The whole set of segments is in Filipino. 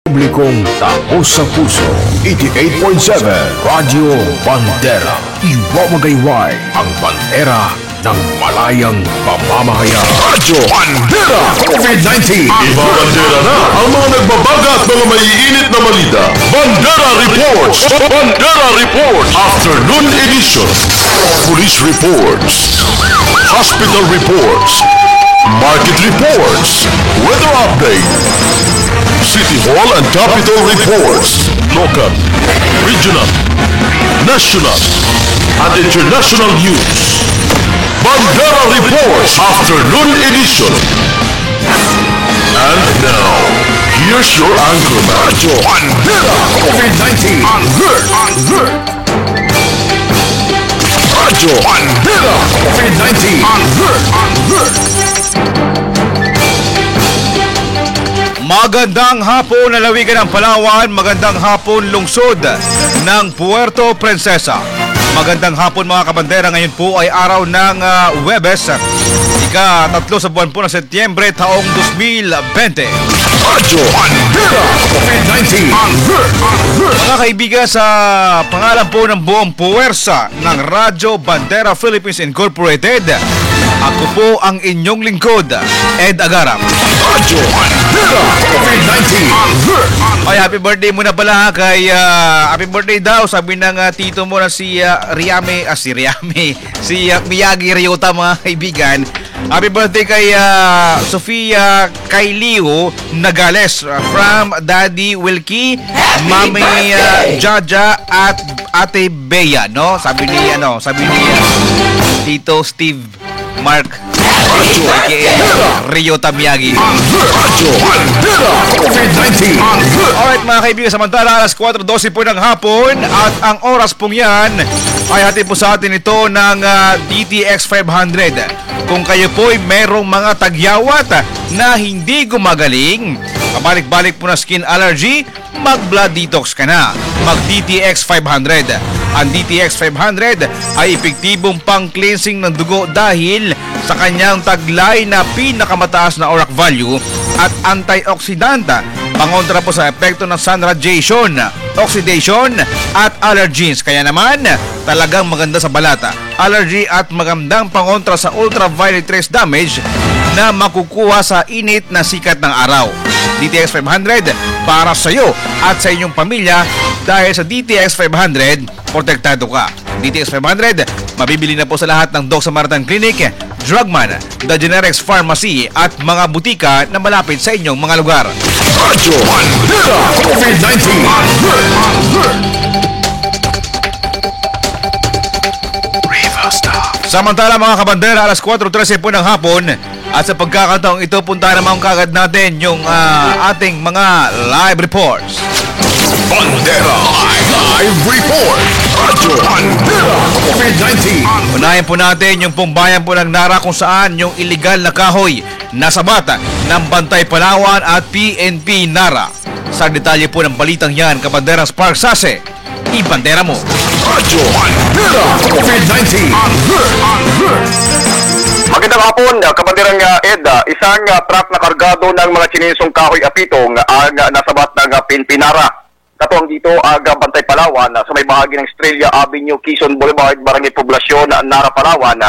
Publikong taos sa puso, 88.7 Radyo Bandera. Iwawagayway ang bandera ng malayang pamamahayag. Radyo Bandera COVID-19. Ibabandera na ang mga nagbabaga at mga maiinit na balita. Bandera Reports! Bandera Reports! Afternoon Edition. Police Reports. Hospital Reports. Market Reports. Weather Update. City Hall and Capitol Reports. Local, regional, national, and international news. Bandera Reports Afternoon Edition. And now, here's your anchorman, Bandera COVID-19. Alert! Alert! Radyo Bandera COVID-19. Alert! Alert! Magandang hapon lalawigan ng Palawan, magandang hapon lungsod ng Puerto Princesa. Magandang hapon mga kabandera, ngayon po ay araw ng Huwebes, ika-3 sa buwan po ng Setyembre taong 2020. Radyo Bandera COVID-19. Mga kaibigan, sa pangalan po ng buong puwersa ng Radyo Bandera Philippines Incorporated, ako po ang inyong lingkod, Ed Agarap. Radyo Bandera COVID-19. Ay, happy birthday muna pala kay happy birthday daw, sabi ng tito mo na si Miyagi Ryota, mga kaibigan. Happy birthday kay Sofia Kailio Nagales from Daddy Wilkie, Mami Jaja at Ate Bea, no? Sabi ni Tito Steve Mark Ryota Miyagi. Alright mga kaibigan, samantala alas 4:12 po ng hapon at ang oras pong yan ay hatid po sa atin ito ng DTX 500. Kung kayo po ay merong mga tagyawat na hindi gumagaling, kabalik-balik po na skin allergy, mag-blood detox ka na. Mag-DTX 500. Ang DTX 500 ay epektibong pang-cleansing ng dugo dahil sa kanyang taglay na pinakamataas na ORAC value at antioxidant, pangontra po sa epekto ng sun radiation, oxidation at allergens. Kaya naman, talagang maganda sa balata, allergy at magandang pangontra sa ultraviolet rays damage na makukuha sa init na sikat ng araw. DTX 500 para sa iyo at sa inyong pamilya, dahil sa DTX 500, protektado ka. DTX 500, mabibili na po sa lahat ng Doc Samaritan Clinic, Drugman, The Generics Pharmacy at mga butika na malapit sa inyong mga lugar. Radyo Bandera COVID-19. Samantala mga kabandera, alas 4:13 po ng hapon at sa pagkakataong ito, punta naman kagad natin yung ating mga live reports. Bandera Live Report. Radyo Bandera COVID-19. Unahin po natin yung pong bayan po ng Nara, kung saan yung iligal na kahoy nasa bata ng Bantay Palawan at PNP Nara. Sa detalye po ng balitang yan, Kabanderang Spark Sase, ibandera mo. Radyo Bandera COVID-19. Magandang hapon, Kabanderang Ed. Isang truck na kargado ng mga chinesong kahoy apitong ang nasabat ng Pinpinara. Katuwang dito ang Bantay Palawan sa may bahagi ng Estrella Avenue, Quezon Boulevard, Barangay Poblasyon, Nara, Palawan,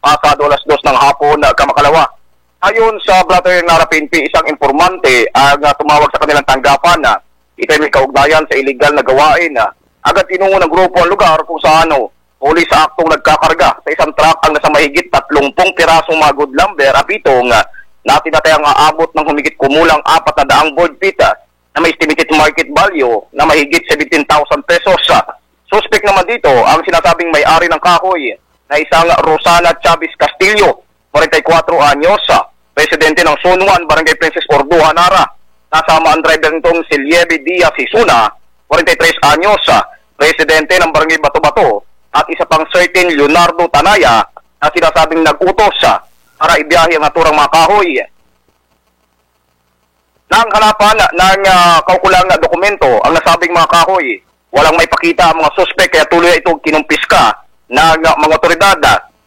pasado alas 2 ng hapon, Kamakalawa. Ayon sa Blatter Nara PNP, isang informante ang tumawag sa kanilang tanggapan na ito'y may kaugnayan sa iligal na gawain. Agad tinungo ng grupo ang lugar kung saan huli sa aktong nagkakarga sa isang truck ang nasa mahigit 30 pirasong mga good lumber apitong na tinatayang aabot ng humigit kumulang 400 board feet na may estimated market value na mahigit 17,000 pesos. Suspect naman dito ang sinasabing may-ari ng kahoy na isang Rosana Chavez Castillo, 44 anyos, residente ng Zone 1, Barangay Princess Orduha, Nara. Nasama ang driver nitong si Liebe Diaz Isuna, 43 anyos, residente ng Barangay Bato-Bato, at isa pang certain Leonardo Tanaya na sinasabing nag-utos para ibiyahe ang naturang mga kahoy. Nang hanapan ng kaukulang dokumento ang nasabing mga kahoy, walang may pakita ang mga suspek, kaya tuloy itong kinumpiska ng mga otoridad.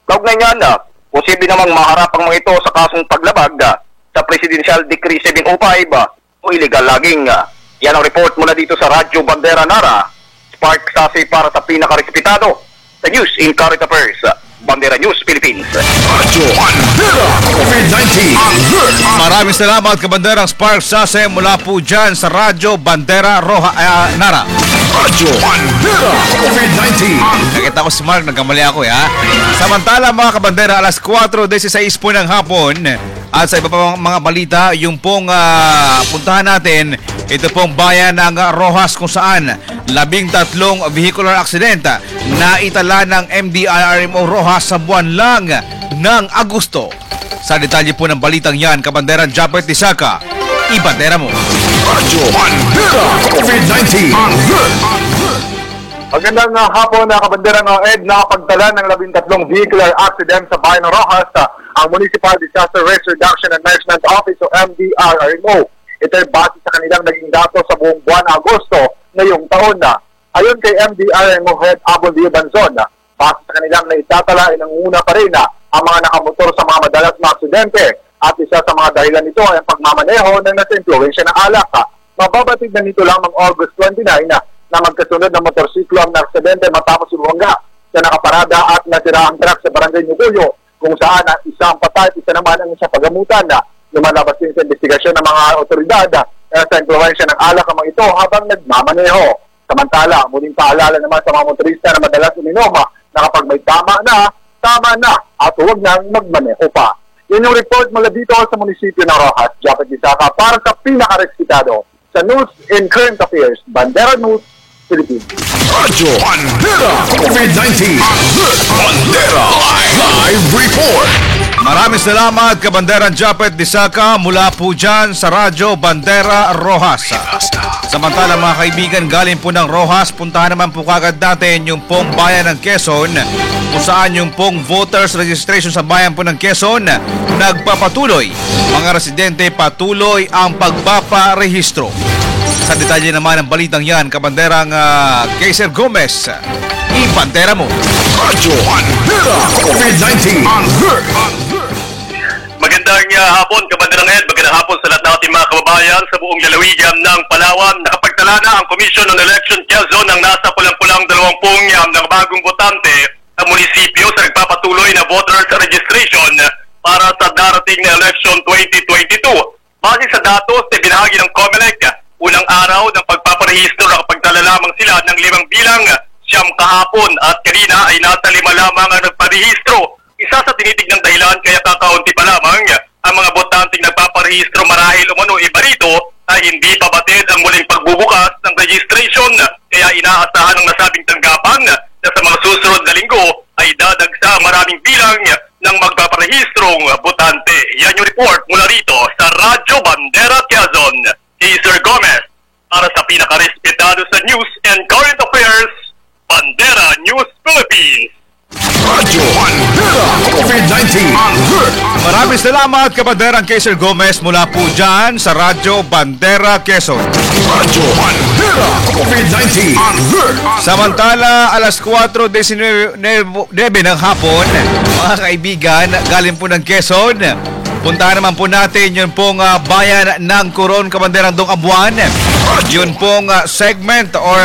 Kaugnay niyan, posible namang maharap ang mga ito sa kasong paglabag sa Presidential Decree 705 o illegal logging. Yan ang report mula dito sa Radyo Bandera Nara. Spark Sasi para sa pinakarespetado sa News in Current Affairs. Bandera News Philippines. Radyo Bandera COVID-19 Alert. Maraming salamat Kabanderang Spark Sase mula po dyan sa Radyo Bandera Nara. Radyo Bandera COVID-19 Nakita ko si Mark, nagkamali ako Samantala mga kabandera, alas 4:16 po ng hapon. At sa iba pa mga balita, yung pong puntahan natin, ito pong bayan ng Rojas kung saan 13 vehicular accident na itala ng MDRRMO Rojas sa buwan lang ng Agosto. Sa detalye po ng balitang yan, Kabanderan Japet Tisaka, ibandera mo. Radyo Bandera COVID-19 Alert. Magandang hapon na Kabanderang Ed, nakapagtala ng 13 vehicular accident sa bayan ng Rojas ang Municipal Disaster Risk Reduction and Management Office o MDRRMO. Ito ay base sa kanilang naging datos sa buong buwan ng Agosto ngayong taon na. Ayon kay MDRRMO Head Abon Dio Banzon, base sa kanilang naitatala ay nanguna pa rin ang mga nakamotor sa mga madalas na aksidente at isa sa mga dahilan nito ay ang pagmamaneho ng nasa influensya ng alak. Mababatid na nito lamang August 29 na magkasunod ng motorsiklo ang aksidente matapos ibangga sa nakaparada at nasira ang truck sa Barangay Nuguyo kung saan isang patay at isa naman ang sa pagamutan na lumalabas din sa investigasyon ng mga otoridad sa influensya ng alak ang mga ito habang nagmamaneho. Samantala, muling paalala naman sa mga motorista na madalas uminom na kapag may tama na at huwag nang magmaneho pa. Yun yung report mula dito sa munisipyo ng Rojas, Japet Tisaka para sa pinakarespetado sa News in Current Affairs, Bandera News Philippines. Radyo Bandera COVID-19 Alert. Bandera Live Report. Maraming salamat Kabanderan Japet Tisaka mula po dyan sa Radyo Bandera Rojas. Samantala mga kaibigan, galing po ng Rojas, puntahan naman po kagad natin yung pong bayan ng Quezon kung saan yung pong voters registration sa bayan po ng Quezon nagpapatuloy. Mga residente patuloy ang pagpaparehistro. Sa detalye naman ng balitang yan, Kabanderang Kaiser Gomez, ibandera mo. Radyo Bandera COVID-19 Alert. Magandang hapon, Kabanderang Ed. Magandang hapon sa lahat ng ating mga kababayan sa buong lalawigan ng Palawan. Nakapagtala na ang Commission on Election Quezon ng nasa pulang-pulang 20 ng bagong botante sa munisipyo sa nagpapatuloy na voters registration para sa darating na election 2022. Base sa datos na binahagi ng COMELEC, unang araw ng pagpaparehistro nakapagtala lamang sila ng 5 bilang, 9 kahapon at kanina ay nasa 5 lamang ang nagparehistro. Isa sa tinitignan dahilan kaya kakaunti pa lamang ang mga botanteng nagpaparehistro marahil umano iba rito ay hindi pa batid ang muling pagbubukas ng registration. Kaya inaasahan ng nasabing tanggapan na sa mga susunod na linggo ay dadagsa maraming bilang ng magpaparehistrong botante. Yan yung report mula rito sa Radyo Bandera Quezon. Kaiser Gomez para sa pinakarespetado sa News and Current Affairs, Bandera News Philippines. Radyo Bandera COVID-19 Alert. Maraming salamat Kabanderang Kaiser Gomez mula po dyan sa Radyo Bandera Quezon. Radyo Bandera COVID-19 Alert. Samantala, alas 4:19 ng hapon, mga kaibigan, galing po ng Quezon. Puntahan naman po natin yun pong bayan ng Coron, Kabanderang Dong Abuan. Yun pong segment or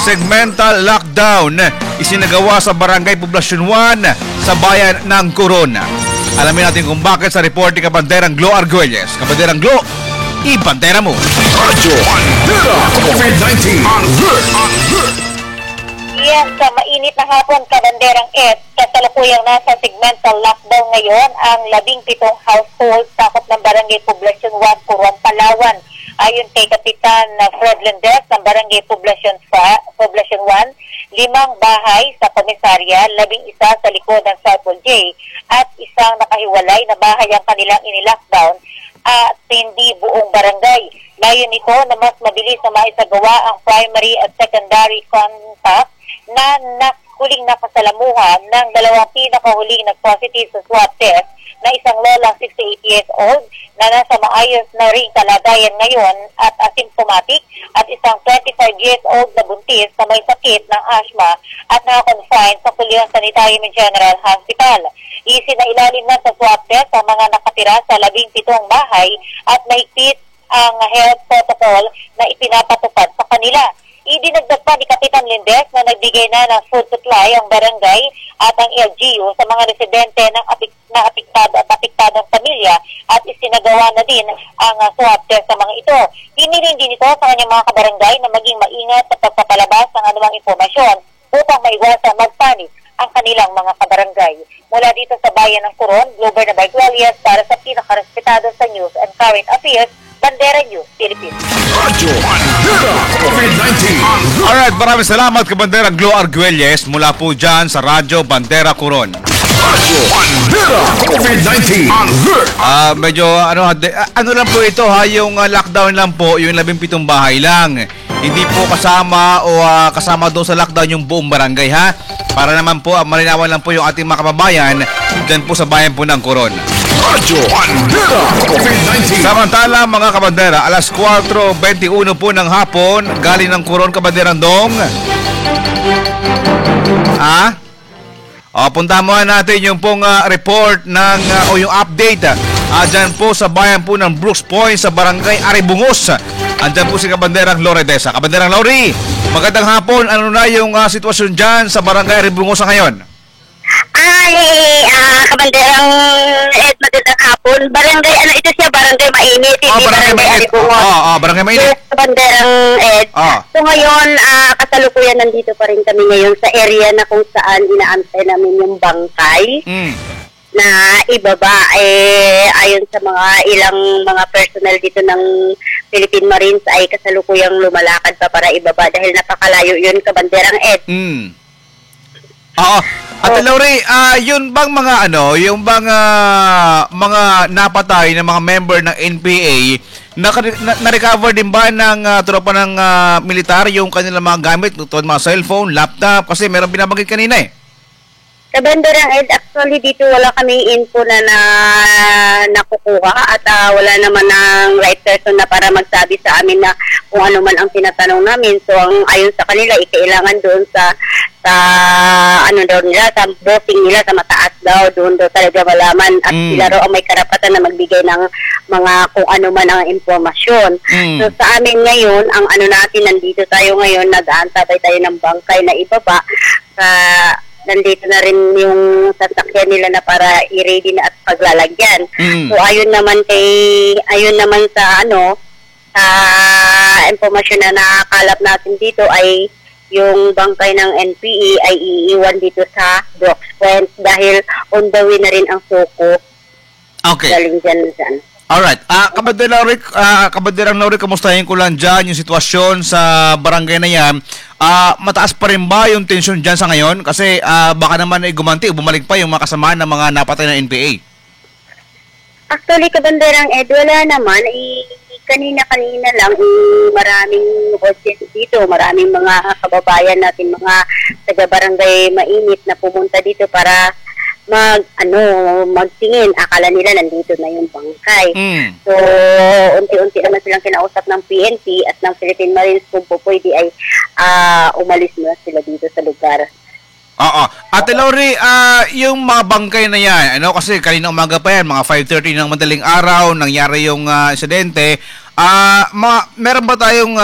segmental lockdown isinagawa sa Barangay Poblacion 1 sa bayan ng Coron. Alamin natin kung bakit sa report ni Kabanderang Glo Arguelles. Kabanderang Glo, ibandera mo. Radyo Bandera COVID-19 Alert. Yan, sa mainit na hapon, Kabanderang Ed, kasalukuyang nasa segmental lockdown ngayon ang 17 households sakop ng Barangay Poblacion 1, Coron, Palawan. Ayon kay Kapitan Fred Lendez ng Barangay Poblacion 1, 5 bahay sa komisarya, 11 sa likod ng Circle J at isang nakahiwalay na bahay ang kanilang inilockdown at hindi buong barangay. Layon nito na mas mabilis na maisagawa ang primary at secondary contact na huling nakasalamuhan ng dalawang pinakahuling nag-positive sa swab test na isang lolang 68 years old na nasa maayos na ring kalagayan ngayon at asymptomatic at isang 25 years old na buntis na may sakit ng asthma at naka-confine sa Puliang Sanitarium General Hospital. Isinailalim na sa swab test ang mga nakatira sa 17 bahay at mahigpit ang health protocol na ipinapatupad sa kanila. Idinagdag pa ni Kapitan Lindes na nagbigay na ng food supply ang barangay at ang LGU sa mga residente ng apektadong pamilya at isinagawa na din ang swab test sa mga ito. Hiniling din ito sa kanyang mga kabarangay na maging maingat sa pagpapalabas ng anumang impormasyon upang maiwasan magpanik ang kanilang mga kabarangay. Mula dito sa bayan ng Coron, Glover Navarre Gualias para sa pinakarespetado sa news and current affairs, Bandera News, Philippines. Radyo Bandera COVID-19 on Root. Alright, maraming salamat Kabandera Glo Arguelles mula po dyan sa Radyo Bandera Coron. Radyo Bandera COVID-19 on Root. Medyo ano lang po ito ha, yung lockdown lang po, yung 17 bahay lang. Hindi po kasama o kasama doon sa lockdown yung buong barangay ha. Para naman po, malinawan lang po yung ating mga kababayan dyan po sa bayan po ng Coron. Radyo Bandera COVID-19. Samantala mga kabandera, alas 4:21 po ng hapon, galing ng Coron Kabanderang Dong. Punta muna natin yung pong report ng o yung update dyan po sa bayan po ng Brooks Point sa barangay Aribungos. Andyan po si Kabanderang Lore Desa. Kabanderang Lori, magandang hapon. Ano na yung sitwasyon dyan sa barangay Aribungos ngayon? Kabanderang Ed, magandang hapon. Barangay, ito siya, barangay Mainit, hindi barangay Aribungos. Barangay Mainit. Kabanderang Ed. So ngayon, kasalukuyan nandito pa rin kami ngayon sa area na kung saan inaantay namin yung bangkay. Na ibaba ayon sa mga ilang mga personnel dito ng Philippine Marines ay kasalukuyang lumalakad pa para ibaba dahil napakalayo yun, Kabanderang Ed. Ate Lori, yun bang mga yung bang mga napatay ng mga member ng NPA na-recover din ba ng tropa ng militar yung kanilang mga gamit, mga cellphone, laptop, kasi meron binabanggit kanina Kabanderang Ed, actually dito wala kaming info na nakukuha at wala naman ng right person na para magsabi sa amin na kung ano man ang tinatanong namin. So ayon sa kanila, kailangan doon sa daw nila, sa bossing nila, sa mataas daw, doon daw talaga malaman at sila raw ang may karapatan na magbigay ng mga kung ano man ang impormasyon. So sa amin ngayon, ang natin, nandito tayo ngayon, nag-aantabay tayo ng bangkay na ibaba nandito na rin yung sasakyan nila na para i-ready na at paglalagyan. So ayon naman sa sa impormasyon na nakakalap natin dito ay yung bangkay ng NPA ay iiwan dito sa Brooks Point dahil on the way na rin ang suko. Okay. Galing dyan. Alright. Kabanderang Lori, kamustahin ko lang dyan yung sitwasyon sa barangay na yan. Mataas pa rin ba yung tension dyan sa ngayon? Kasi baka naman gumanti o bumalik pa yung mga kasama ng mga napatay ng NPA. Actually, Kabanderang Ed, wala naman. Kanina-kanina lang, maraming audience dito, maraming mga kababayan natin, mga taga-barangay Mainit na pumunta dito para magtingin. Akala nila nandito na yung bangkay. So, unti-unti naman silang kinausap ng PNP at ng Philippine Marines kung po pwede ay umalis na sila dito sa lugar. Ate Lori, yung mga bangkay na yan, kasi kanina umaga pa yan, mga 5:30 ng madaling araw, nangyari yung insidente. Meron ba tayong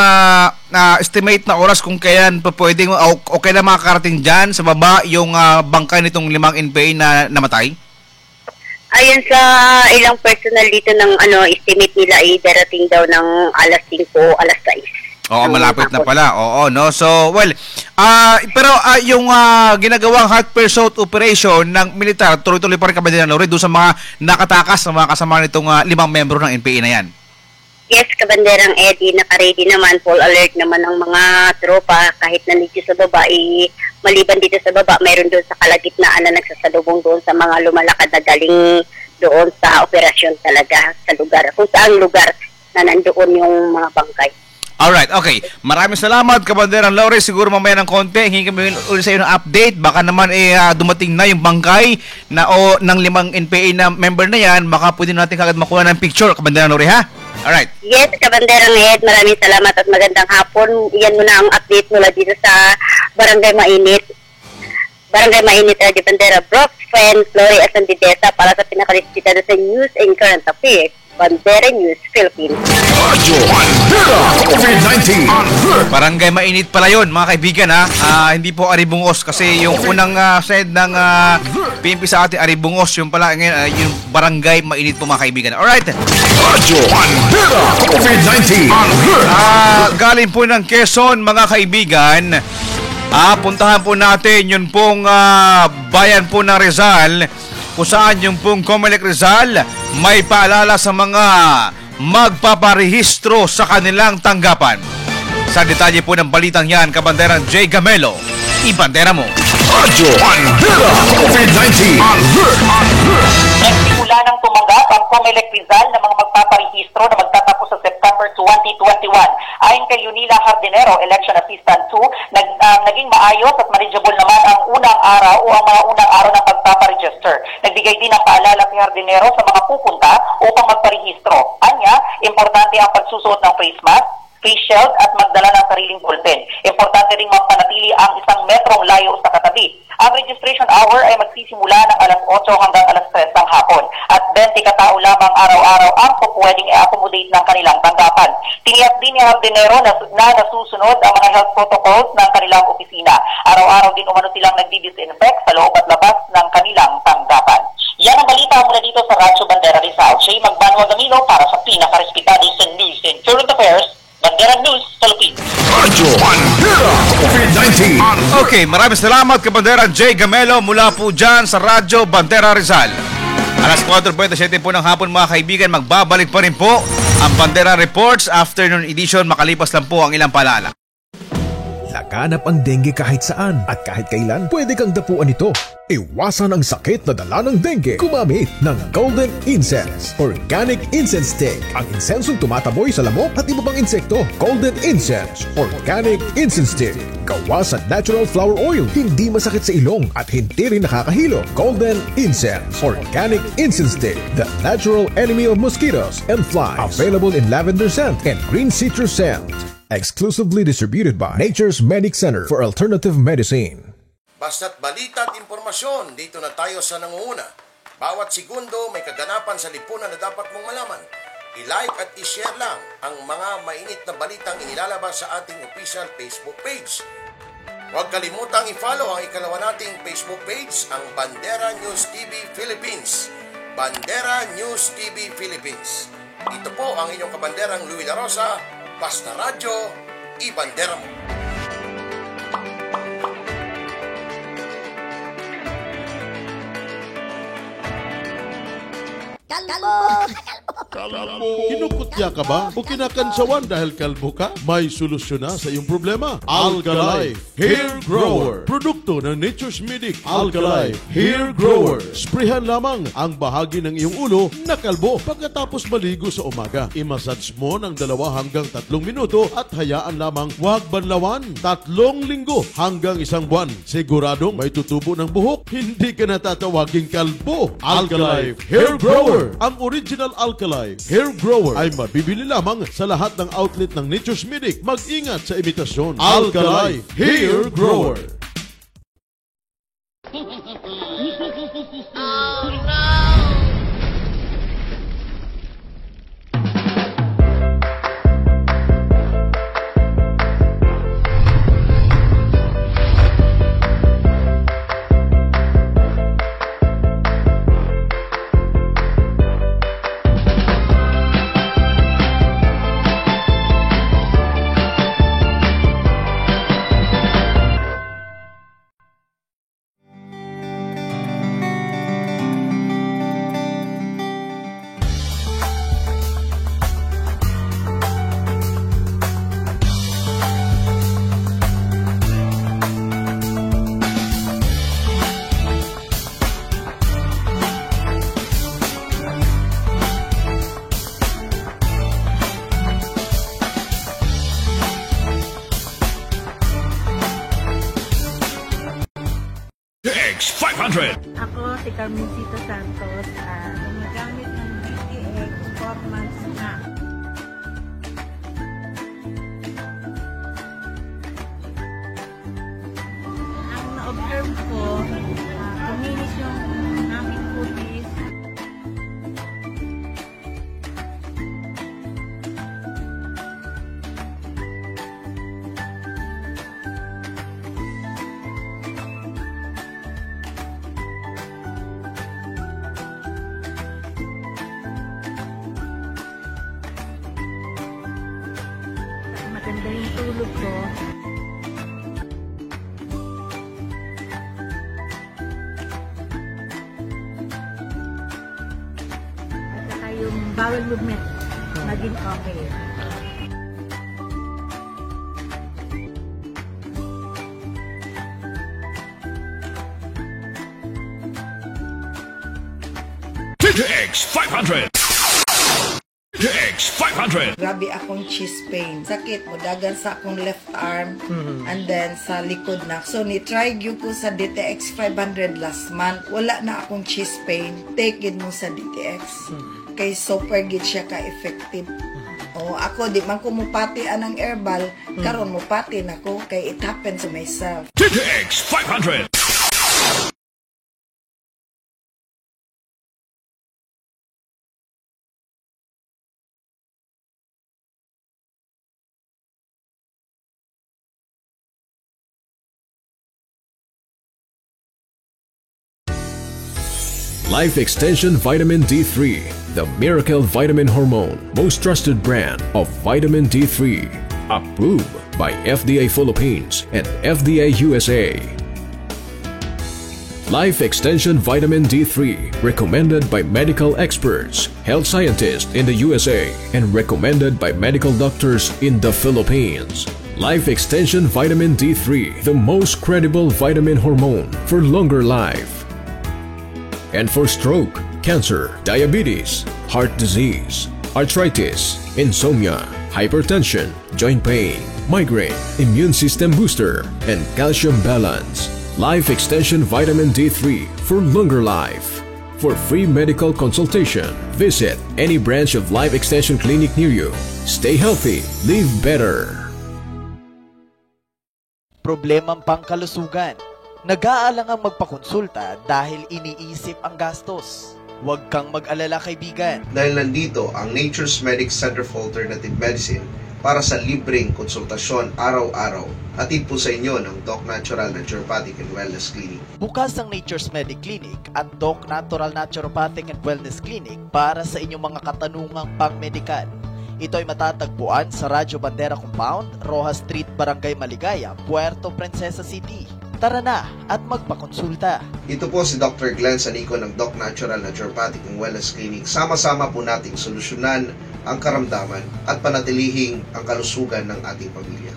estimate na oras kung kailan pwedeng o kailan makakarating dyan sa baba yung bangkay nitong 5 NPA na namatay? Ayon sa ilang personal dito ng estimate nila ay darating daw ng alas 5 o alas 6. Oo, malapit na pala. Oo, no? So, pero yung ginagawang hot pursuit operation ng militar, tuloy-tuloy pa rin Kabanderang Lori doon sa mga nakatakas na mga kasama nitong 5 membro ng NPA na yan. Yes, Kabanderang Eddie, naka-ready naman, full alert naman ang mga tropa kahit nandito sa baba, maliban dito sa baba, mayroon doon sa kalagitnaan na nagsasalubong doon sa mga lumalakad na galing doon sa operasyon talaga sa lugar, kung saan lugar na nandoon yung mga bangkay. Alright, okay. Maraming salamat, Kabanderang Lori. Siguro mamaya ng konti, hingi kami ulit sa iyo ng update. Baka naman dumating na yung bangkay ng 5 NPA na member na yan. Baka pwede natin kagad makuha ng picture, Kabanderang Lori, ha? Alright. Yes, Kabanderang Ed. Maraming salamat at magandang hapon. Iyan muna ang update mula dito sa Barangay Mainit. Barangay Mainit, Radio Bandera, Brooks, Friend, Lori Asandidesa para sa pinakalispita sa news and current affairs. Bandera News Philippines. Radyo Bandera COVID-19 Alert. Barangay Mainit pala yun, mga kaibigan ha. Hindi po Aribungos kasi yung unang side ng PNP sa atin, Aribungos, yung pala ngayon, yung Barangay Mainit po, mga kaibigan. Alright. Radyo Bandera COVID-19 Alert. Galing po ng Quezon, mga kaibigan. Puntahan po natin yun pong bayan po ng Rizal, kung saan yung pong Comelec Rizal may paalala sa mga magpaparehistro sa kanilang tanggapan. Sa detalye po ng balitang yan, Kabanderang J. Gamelo, ibandera mo. Radyo Bandera COVID-19 Alert. Nagsimula ng tumanggap ang Comelec Rizal ng mga magpaparehistro na magtatapos sa September 2021. Ayon kay Yunila Hardinero, Election Assistant 2, naging maayos at manageable naman ang unang araw o ang mga unang araw ng pagpaparegister. Nagbigay din ng paalala si Hardinero sa mga pupunta upang magparehistro. Anya, importante ang pagsusuot ng face mask, face shield at magdala ng sariling ballpen. Importante ring mapanatili ang 1 metrong layo sa katabi. Ang registration hour ay magsisimula ng alas 8 hanggang alas 3 ng hapon at 20 katao lamang araw-araw ang pwedeng i-accommodate ng kanilang tanggapan. Tiniyak din ni Hardinero na nasusunod ang mga health protocols ng kanilang opisina. Araw-araw din umano silang nagdi-disinfect sa loob at labas ng kanilang tanggapan. Yan ang balita mula dito sa Radyo Bandera Rizal. Siya Magbanwa Gamilo para sa pinaka-respetado sa news and current affairs, Bandera News Philippines. Radyo Bandera COVID-19 Alert. Okay, maraming salamat, Kabanderang J. Gamelo, mula po dyan sa Radyo Bandera Rizal. Alas 4:07 po ng hapon, mga kaibigan, magbabalik pa rin po ang Bandera Reports Afternoon Edition. Makalipas lang po ang ilang paalala. Laganap ang dengue kahit saan at kahit kailan pwede kang dapuan ito. Iwasan ang sakit na dala ng dengue. Gumamit ng Golden Incense Organic Incense Stick. Ang insensong tumataboy sa lamok at iba pang insekto. Golden Incense Organic Incense Stick. Gawa sa natural flower oil. Hindi masakit sa ilong at hindi rin nakakahilo. Golden Incense Organic Incense Stick. The natural enemy of mosquitoes and flies. Available in lavender scent and green citrus scent. Exclusively distributed by Nature's Medic Center for Alternative Medicine. Basta't balita at impormasyon, dito na tayo sa nangunguna. Bawat segundo may kaganapan sa lipunan na dapat mong malaman. I-like at i-share lang ang mga mainit na balitang inilalabas sa ating official Facebook page. Huwag kalimutang i-follow ang ikalawa nating Facebook page, ang Bandera News TV Philippines. Bandera News TV Philippines. Ito po ang inyong kabanderang Louie La Rosa. Basta radyo, ibandera mo. Kalbo! Kinukutya ka ba? O kinakansawan dahil kalbo ka? May solusyon na sa iyong problema. Alkalife Hair Grower. Produkto ng Nature's Medic. Alkalife Hair Grower. Sprayhan lamang ang bahagi ng iyong ulo na kalbo pagkatapos maligo sa umaga. I-massage mo ng 2 hanggang 3 minuto at hayaan lamang huwag banlawan. 3 linggo hanggang 1 buwan. Siguradong may tutubo ng buhok. Hindi ka natatawaging kalbo. Alkalife Hair Grower. Ang original Alkalife Hair Grower ay mabibili lamang sa lahat ng outlet ng Nature's Medic. Mag-ingat sa imitasyon. Alkalife Hair Grower. X500. Ako si Carmencita Santos, gumagamit ng DTX 4 months na. Ang na-observe ko, kuminis yung aming kutis. yung tulog ko. At saka yung bowel movement, maging okay. TTX 500. TTX 500. Grabe akong chest pain. Sakit mo dagan sa akong left arm and then sa likod na. So ni-try gyud ko sa DTX 500 last month. Wala na akong chest pain. Take it mo sa DTX. Kay super gid siya ka-effective. Oh, ako di man ko mupati anang herbal, karon mupati nako kay it happens to myself. TTX 500. Life Extension Vitamin D3, the miracle vitamin hormone, most trusted brand of vitamin D3, approved by FDA Philippines and FDA USA. Life Extension Vitamin D3, recommended by medical experts, health scientists in the USA, and recommended by medical doctors in the Philippines. Life Extension Vitamin D3, the most credible vitamin hormone for longer life. And for stroke, cancer, diabetes, heart disease, arthritis, insomnia, hypertension, joint pain, migraine, immune system booster, and calcium balance. Life Extension Vitamin D3 for longer life. For free medical consultation, visit any branch of Life Extension Clinic near you. Stay healthy, live better. Problemang pangkalusugan. Nag-aalangang magpakonsulta dahil iniisip ang gastos. Huwag kang mag-alala kaibigan. Dahil nandito ang Nature's Medic Center for Alternative Medicine para sa libreng konsultasyon araw-araw. Hatid po sa inyo ng Doc Natural Naturopathic and Wellness Clinic. Bukas ang Nature's Medic Clinic at Doc Natural Naturopathic and Wellness Clinic para sa inyong mga katanungang pangmedikal. Ito ay matatagpuan sa Radyo Bandera Compound, Rojas Street, Barangay Maligaya, Puerto Princesa City. Tara na at magpakonsulta. Ito po si Dr. Glenn Sanico ng Doc Natural Naturopathic and Wellness Clinic. Sama-sama po nating solusyonan ang karamdaman at panatilihing ang kalusugan ng ating pamilya.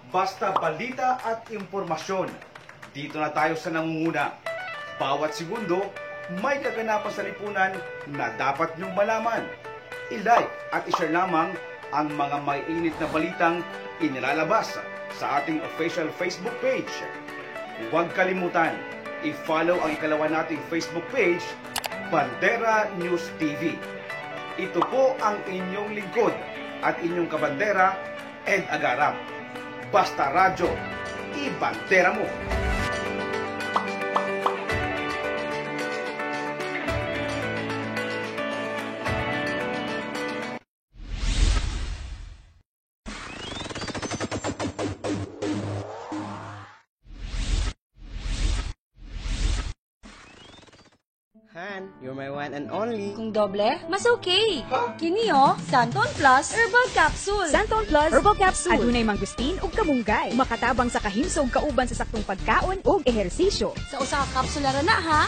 Basta balita at impormasyon. Dito na tayo sa nangunguna. Bawat segundo, may kaganapan sa lipunan na dapat niyong malaman. I-like at i-share lamang ang mga may init na balitang inilalabas sa ating official Facebook page. Huwag kalimutan, i-follow ang ikalawa nating Facebook page, Bandera News TV. Ito po ang inyong lingkod at inyong kabandera, Ed Agarap. Basta radyo, ibandera mo! Han, you're my one and only. Kung doble, mas okay. Kini Santon Plus Herbal Capsule. Santon Plus Herbal Capsule. Adunay mangustin ug kamunggay. Makatabang sa kahimsog kauban sa saktong pagkaon ug ehersisyo. Sa usa ka kapsula ra na ha.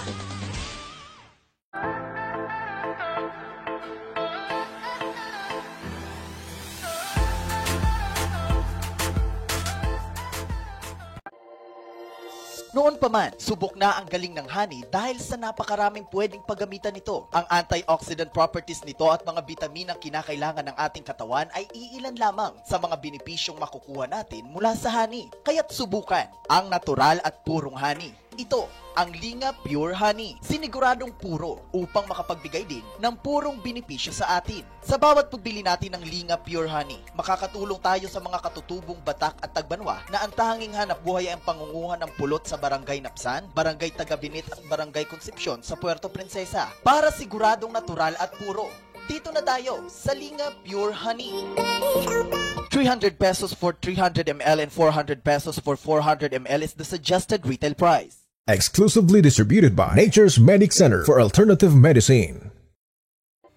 Noon pa man, subok na ang galing ng honey dahil sa napakaraming pwedeng paggamitan nito. Ang antioxidant properties nito at mga bitaminang kinakailangan ng ating katawan ay iilan lamang sa mga benepisyong makukuha natin mula sa honey. Kaya't subukan ang natural at purong honey. Ito, ang Linga Pure Honey. Siniguradong puro upang makapagbigay din ng purong benepisyo sa atin. Sa bawat pagbili natin ng Linga Pure Honey, makakatulong tayo sa mga katutubong Batak at Tagbanwa na ang tanging hanap buhay ay ang pangunguhan ng pulot sa Barangay Napsan, Barangay Tagabinit at Barangay Concepcion sa Puerto Princesa para siguradong natural at puro. Dito na tayo sa Linga Pure Honey. 300 pesos for 300 ml and 400 pesos for 400 ml is the suggested retail price. Exclusively distributed by Nature's Medic Center for Alternative Medicine.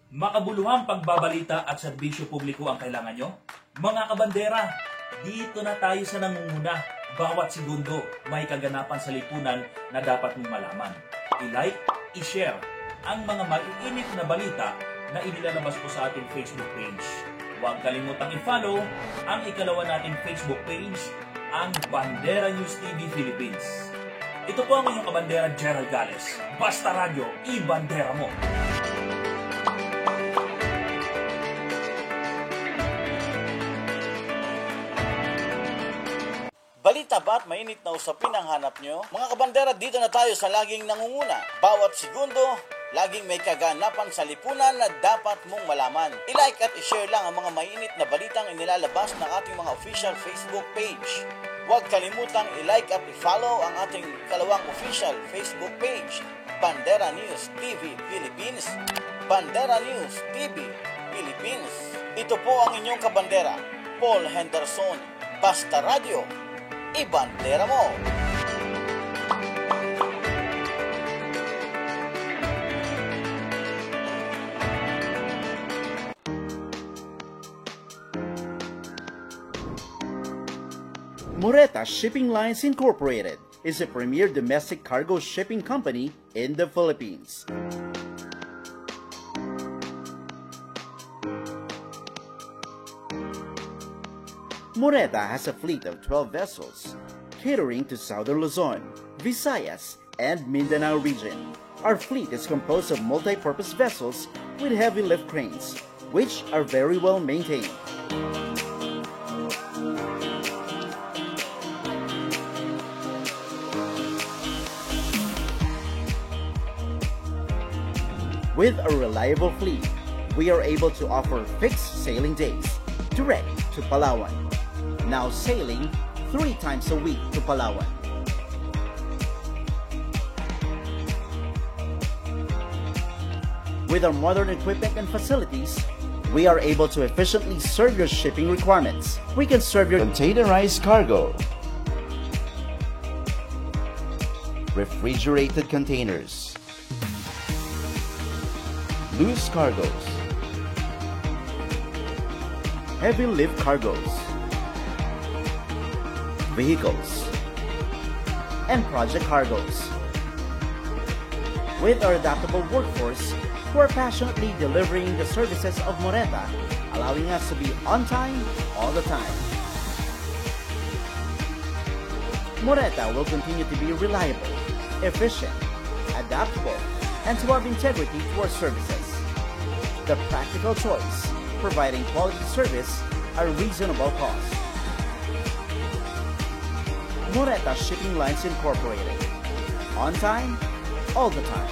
Makabuluhang pagbabalita at serbisyo publiko ang kailangan nyo? Mga kabandera, dito na tayo sa nangunguna. Bawat segundo may kaganapan sa lipunan na dapat mong malaman. I-like, i-share ang mga maiinit na balita na inilalabas ko sa ating Facebook page. Huwag kalimutang i-follow ang ikalawa nating Facebook page, ang Bandera News TV Philippines. Ito po ang inyong kabandera Gerald Gales. Basta Radio, i-bandera mo! Balita ba at mainit na usapin ang hanap nyo? Mga kabandera, dito na tayo sa laging nangunguna. Bawat segundo, laging may kaganapan sa lipunan na dapat mong malaman. I-like at i-share lang ang mga mainit na balitang inilalabas ng ating mga official Facebook page. Huwag kalimutang i-like at i-follow ang ating kalawang official Facebook page, Bandera News TV Philippines. Bandera News TV Philippines. Ito po ang inyong kabandera, Paul Henderson. Basta Radio, ibandera mo! Moreta Shipping Lines Incorporated is a premier domestic cargo shipping company in the Philippines. Moreta has a fleet of 12 vessels, catering to Southern Luzon, Visayas, and Mindanao region. Our fleet is composed of multi-purpose vessels with heavy lift cranes, which are very well maintained. With a reliable fleet, we are able to offer fixed sailing days, direct to Palawan. Now sailing 3 times a week to Palawan. With our modern equipment and facilities, we are able to efficiently serve your shipping requirements. We can serve your containerized cargo, refrigerated containers, loose cargoes, heavy lift cargoes, vehicles, and project cargoes. With our adaptable workforce, who are passionately delivering the services of Moreta, allowing us to be on time all the time. Moreta will continue to be reliable, efficient, adaptable, and to have integrity to our services. The practical choice, providing quality service at a reasonable cost. Moreta Shipping Lines Incorporated. On time, all the time.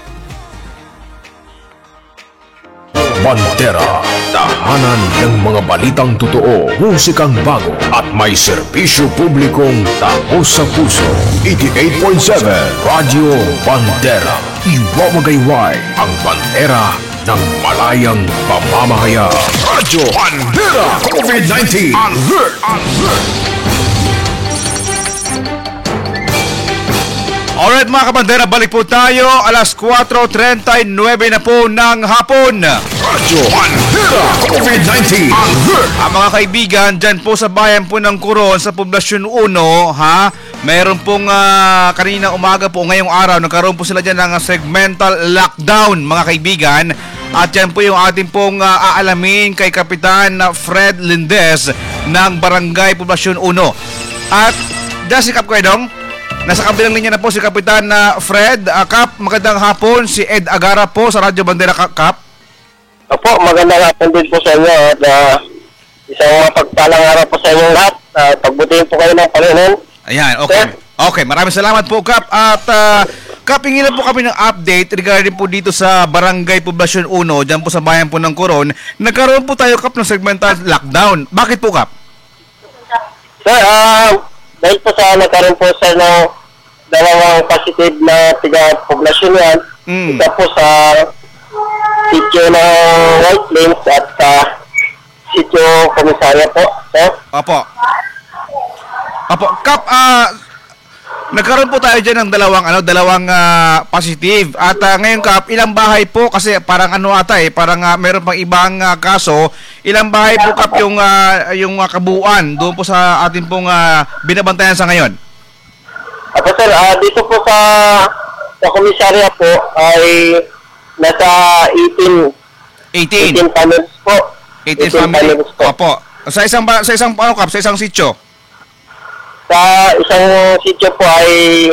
Bandera, tahanan ng mga balitang totoo, musikang bago, at may serbisyo publikong tapos sa puso. 88.7 Radio Bandera. Iwawagayway ang bandera ng malayang pamamahayag. Radyo Bandera COVID-19 Alert! Alert! Alright mga kabandera, balik po tayo. Alas 4:39 na po ng hapon. Radyo Bandera COVID-19 Alert! Mga kaibigan, dyan po sa bayan po ng Coron, sa Poblasyon 1, ha? Mayroon pong kanina umaga po, ngayong araw, nagkaroon po sila dyan ng segmental lockdown, mga kaibigan. At yan po yung ating pong aalamin kay Kapitan Fred Lindez ng Barangay Poblasyon 1. At dyan si Kap Kwedong, nasa kabilang linya na po si Kapitan Fred. Kap, magandang hapon. Si Ed Agara po sa Radyo Bandera, Kap. Opo, magandang hapon din po sa inyo. At isang mapagpalang araw po sa inyo lahat. Pagbutihin po kayo ng Panginoon. Ayan, okay. Okay, maraming salamat po, Kap. At Kap, hingin po kami ng update regarding po dito sa Barangay Poblasyon 1, dyan po sa bayan po ng Coron. Nagkaroon po tayo, Kap, ng segmental lockdown. Bakit po, Kap? Sir, dahil po sa nagkaroon po sa dalawang positive na tiga-poblasyon yan, isa po sa sityo ng White Plains at sityo Komisarya po. Sir? Opo. Kap, Nagkaroon po tayo dyan ng dalawang positive. At ngayon, Kap, ilang bahay po, kasi parang parang meron pang ibang kaso, ilang bahay po, Kap, yung kabuuan doon po sa ating pong binabantayan sa ngayon? Apo sir, dito po sa komisarya po ay nasa 18 families po. 18 families po. Opo. Sa isang Kap, sa isang sitio? Sa isang sitio po ay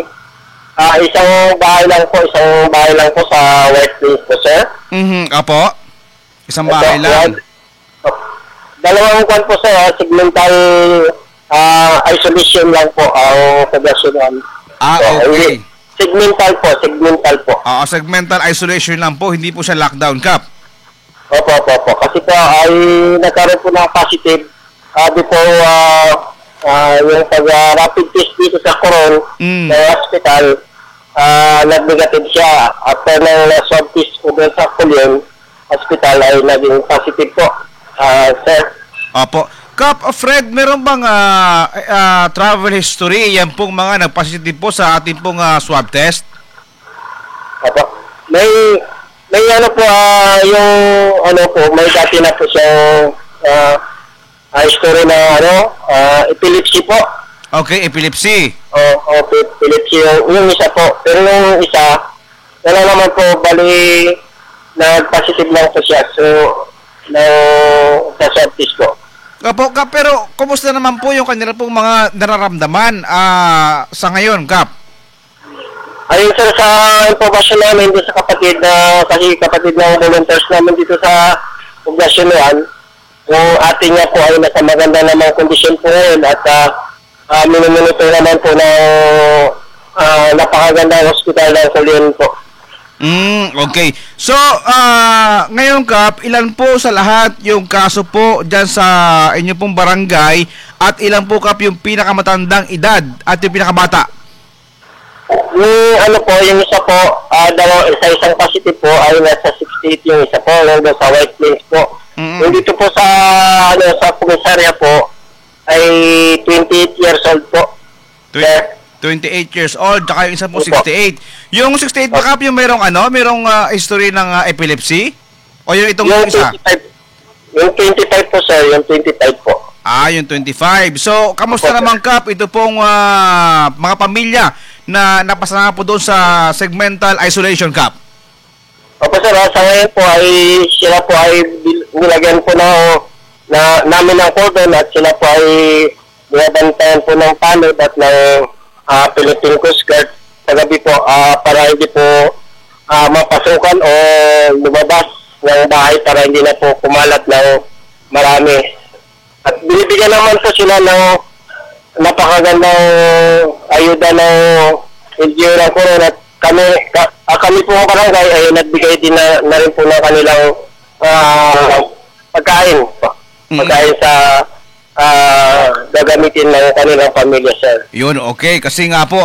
isang bahay lang po sa White Plains po, sir. Apo. Isang bahay lang. Dalawang kwan po, sir, segmental isolation lang po ang poblasyon. Okay. Segmental po. Segmental isolation lang po, hindi po siya lockdown, Kap. Opo. Kasi po ay nagkaroon po ng positive before yung pag-rapid test dito sa Coron ng hospital, nag-negative siya. After ng swab test po doon sa Culion hospital ay naging positive po, sir. Opo. Kap, Fred, meron bang travel history yan pong mga nag-positive po sa ating pong swab test? Opo. May may dati na po siyang history na epilepsy po. Okay, epilepsy. Epilepsy yung isa po. Pero yung isa, wala naman po, bali, nag-positive lang po siya. So, sa swab test po. Opo, Kap, pero kumusta naman po yung kanila pong mga nararamdaman sa ngayon, Kap? Ayun, sir, sa informasyon namin dito sa kapatid ng volunteers namin dito sa poblasyon na yan, yung ating niya po ay nasa maganda namang kondisyon po ngayon at minumonitor naman po ng napakagandang hospital ng Culion po. Okay. So, ngayon, Kap, ilan po sa lahat yung kaso po dyan sa inyo pong barangay at ilan po, Kap, yung pinakamatandang edad at yung pinakabata? Yung isa po, isang positive po ay nasa 68 yung isa po, yung sa White Plains po. Yung dito po sa komisarya po ay 28 years old po. 28 years old, tsaka yung isa po 68. Yung 68 pa, Kap, yung merong history ng epilepsy? O yung itong isa? Yung 25 po, sir, yung 25 po. Yung 25. So, kamusta naman, Kap, ito pong mga pamilya na napasama po doon sa segmental isolation, Kap? Opo, sir, sa ngayon po ay sila po ay nilagyan po namin ng cordon at sila po ay binabantayan po ng panod at ng Philippine Coast Guard sa gabi po para hindi po mapasukan o lumabas ng bahay para hindi na po kumalat ng marami. At binibigyan naman po sila ng napakagandang ayuda ng LGU ng Coron at kami po ang barangay ay nagbigay din na rin po ng kanilang pagkain sa gagamitin ng kanilang pamilya, sir. Yun, okay. Kasi nga po,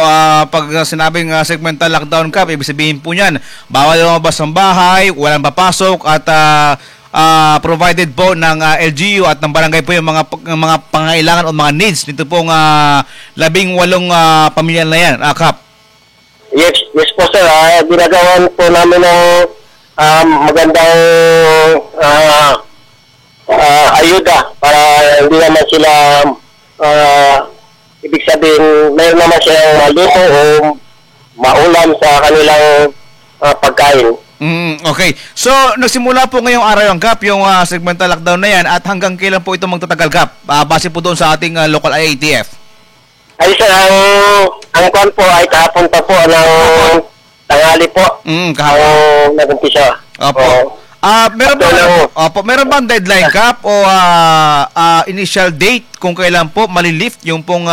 pag sinabing segmental lockdown, Kap, ibig sabihin po niyan, bawal lumabas ng bahay, walang papasok at provided po ng LGU at ng barangay po yung mga pangailangan o mga needs nito pong 18 pamilya na yan, Kap. Yes po, sir. Ginagawan po namin ng magandang ayuda para hindi naman sila ibig sabihin mayroon naman silang maluto o maulam sa kanilang pagkain. Okay. So, nagsimula po ngayong araw yung Kap, yung segmental lockdown na yan at hanggang kailan po ito magtatagal, Kap? Base po doon sa ating local IATF. Ay, sir, ang kwan po ay kahapon pa po ng tanghali po. Kahapon. Nag-umpisa. Opo. Meron bang deadline, Kap, o initial date kung kailan po malilift yung pong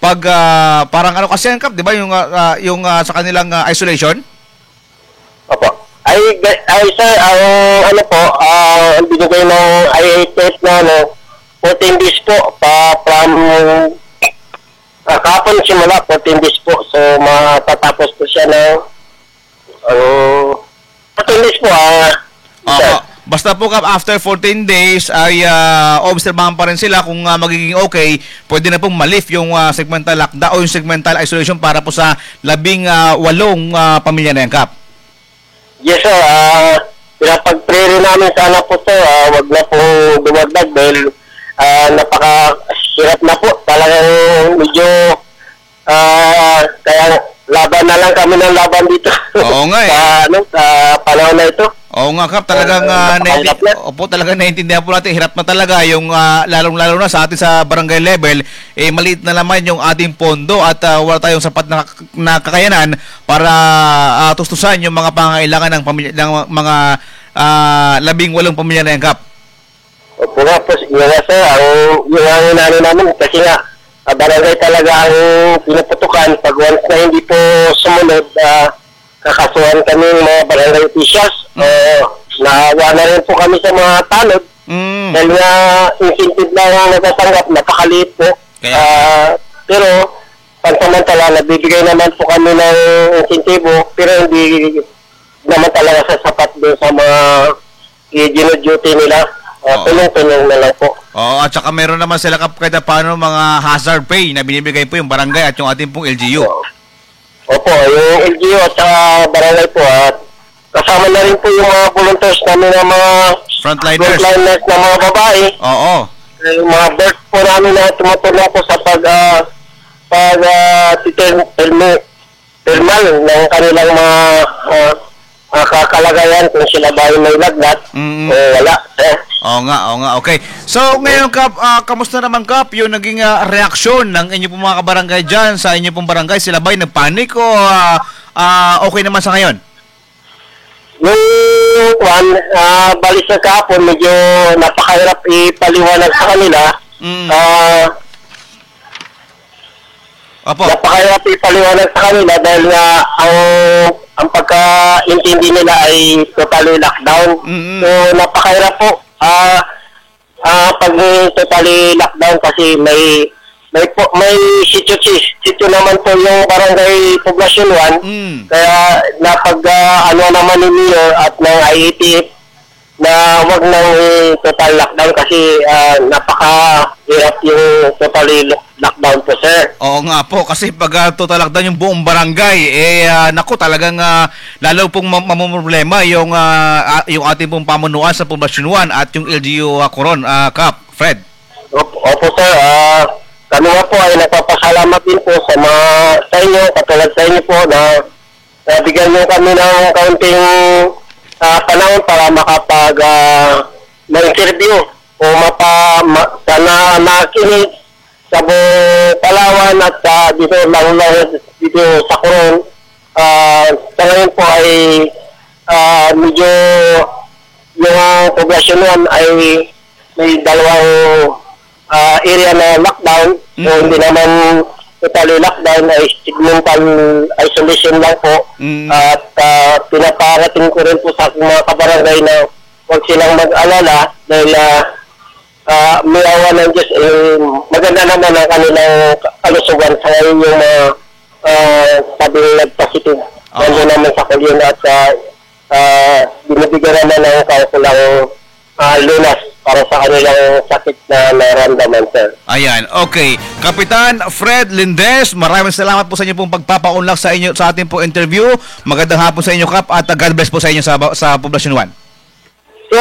parang kasi yan, Kap, di ba, yung sa kanilang isolation? Opo. Ay sir, ang binigay ng IATF na 14 days po from kahapon simula 14 days po. So matatapos po siya ng 14 days po. Basta po Kap, after 14 days ay obserbahan pa rin sila kung magiging okay, pwede na pong malift yung segmental lockdown o yung segmental isolation para po sa 18 pamilya na yan, Kap. Yes, sir. Pinapag-pray rin namin sana po, sir. Wag na po dumagdag dahil napakahirap na po. Talagang medyo kaya laban na lang kami ng laban dito. Oo nga eh. sa panahon na ito. Oo nga, Kap, talagang talagang naiintindihan po natin, hirap na talaga yung lalong-lalo na sa atin sa barangay level, maliit na naman yung ating pondo at wala tayong sapat na kakayanan para tustusan yung mga pangangailangan ng pamilya ng mga 18 pamilya na yan, Kap. Opo nga po, yun nga sir, yung nangyari namin kasi nga barangay talaga ang pinuputukan pag once na hindi po sumunod, kakasuhan kami mga barangay officials. Naawa na rin po kami sa mga tanod dahil nga incentive lang natatanggap, napakaliit po. Pero pansamantala nagbibigay naman po kami ng insentibo pero hindi naman talaga sa sapat doon sa mga i-duty nila. Tulong-tulong na lang po. Oo, at saka meron naman sila kahit paano mga hazard pay na binibigay po yung barangay at yung ating pong LGU. Opo, yung LGU at saka barangay po at kasama na rin po yung mga volunteers namin ng mga frontliners na mga babae. Oo. Yung mga birth po namin na tumutulong po sa thermal ng kanilang mga kakalagayan kung sila ba yung may lagnat o wala. Oo nga, okay. So, ngayon, Kap, kamusta naman, Kap, yung naging reaksyon ng inyo pong mga kabarangay dyan sa inyo pong barangay? Sila ba'y nagpanik o okay naman sa ngayon? Yung bali sa kahapon, medyo napakahirap ipaliwanag sa kanila. Napakahirap ipaliwanag sa kanila dahil nga ang pagkaintindi nila ay totally lockdown. So, napakahirap po. Pag totally lockdown kasi may sityo naman po yung barangay Poblacion 1. Kaya naman ni Mayor at ng IETF na wag nang total lockdown kasi napakahirap yung totally lockdown po, sir. Oo nga po, kasi pag total lockdown yung buong barangay, naku, talagang lalo pong mamumroblema yung ating pong pamunuan sa Poblacion 1 at yung LGU Coron, Kap, Fred. Opo, sir. Kami nga po ay nagpapasalamat din po sa inyo, katulad sa inyo po na bigyan nyo kami ng kaunting panahon para ma-interview o sana makinig sa buong Palawan at dito sa Coron. Sa ngayon po ay medyo yung Poblacion 1 ay may dalawang area na lockdown. So hindi naman totally lockdown, ay segmental isolation lang po. At pinaparating ko rin po sa mga kabarangay na huwag silang mag-alala dahil may awa ng Diyos, maganda naman ang kanilang kalusugan sa ngayon yung sabing nag-positive. Nandun naman sa kulyon at binibigyan naman ng kaukulang lunas para sa kanilang sakit na naramdaman, sir. Ayan, okay. Kapitan Fred Lindez, maraming salamat po sa inyo pong pagpapaunlak sa ating po interview. Magandang hapon sa inyo, Kap, at God bless po sa inyo sa Poblacion 1. So,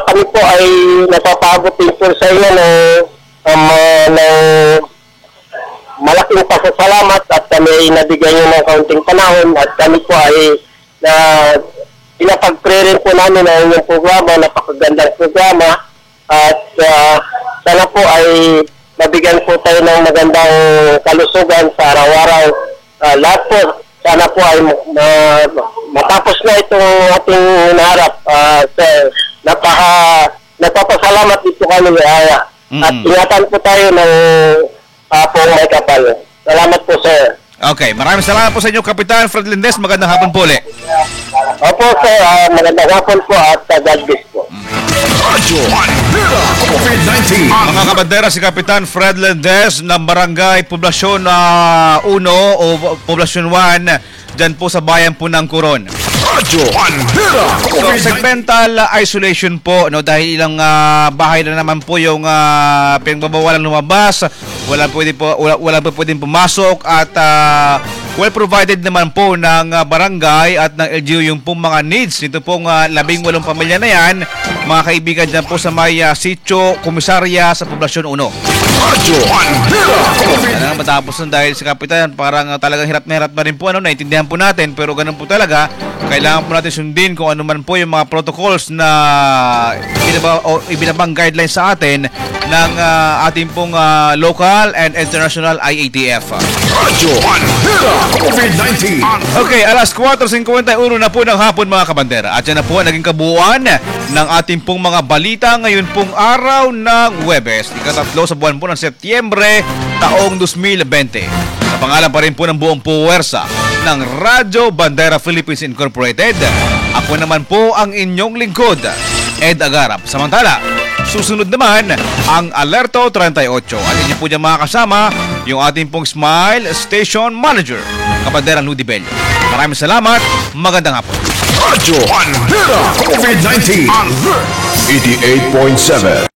kami po ay napapabot din po sa inyo ng malaking pasasalamat at kami ay nabigyan nyo ng kaunting panahon at kami po ay pinapag-pray rin po namin ang inyong programa, napakagandang programa at sana po ay mabigyan po tayo ng magandang kalusugan sa araw-araw. Lahat po, sana po ay matapos na itong ating hinaharap. Napapasalamat dito kami at ingatan po tayo ng pong may kapal. Salamat po, sir. Okay, maraming salamat po sa inyo, Kapitan Fred Lindez. Magandang hapon po ulit. Opo, sir. Magandang hapon po at God bless po. Mga kabandera, si Kapitan Fred Lindez ng Barangay Poblacion 1 o Poblacion 1 dyan po sa bayan po ng Coron. Radyo Bandera. So, segmental isolation po, no, dahil ilang bahay na naman po yung pinagbabawalan lumabas, wala po pwedeng pumasok at well provided naman po ng barangay at ng LGU yung pong mga needs nito pong 18 pamilya na yan, mga kaibigan dyan po sa may sitio, komisarya sa Poblasyon 1. Radyo Bandera. Matapos nun dahil sa kapitan, parang talagang hirap na rin po, naintindihan po natin, pero ganun po talaga, kailangan po natin sundin kung ano man po yung mga protocols na ibinabang guidelines sa atin ng ating pong local and international IATF. Radyo Bandera. COVID-19. Okay, alas 4:51 na po ng hapon mga kabandera. At yan na po ang naging kabuuan ng ating pong mga balita ngayon pong araw ng Huwebes, ika-3 sa buwan po ng Setyembre, taong 2020. Sa pangalan pa rin po ng buong puwersa ng Radyo Bandera Philippines Incorporated, ako naman po ang inyong lingkod, Ed Agarap. Samantala, susunod naman ang Alerto 38 at inyo po dyan mga kasama yung ating pong Smile Station Manager, Kabanderang Ludi Bello. Maraming salamat, magandang hapon. Radyo Bandera. COVID-19. 88.7.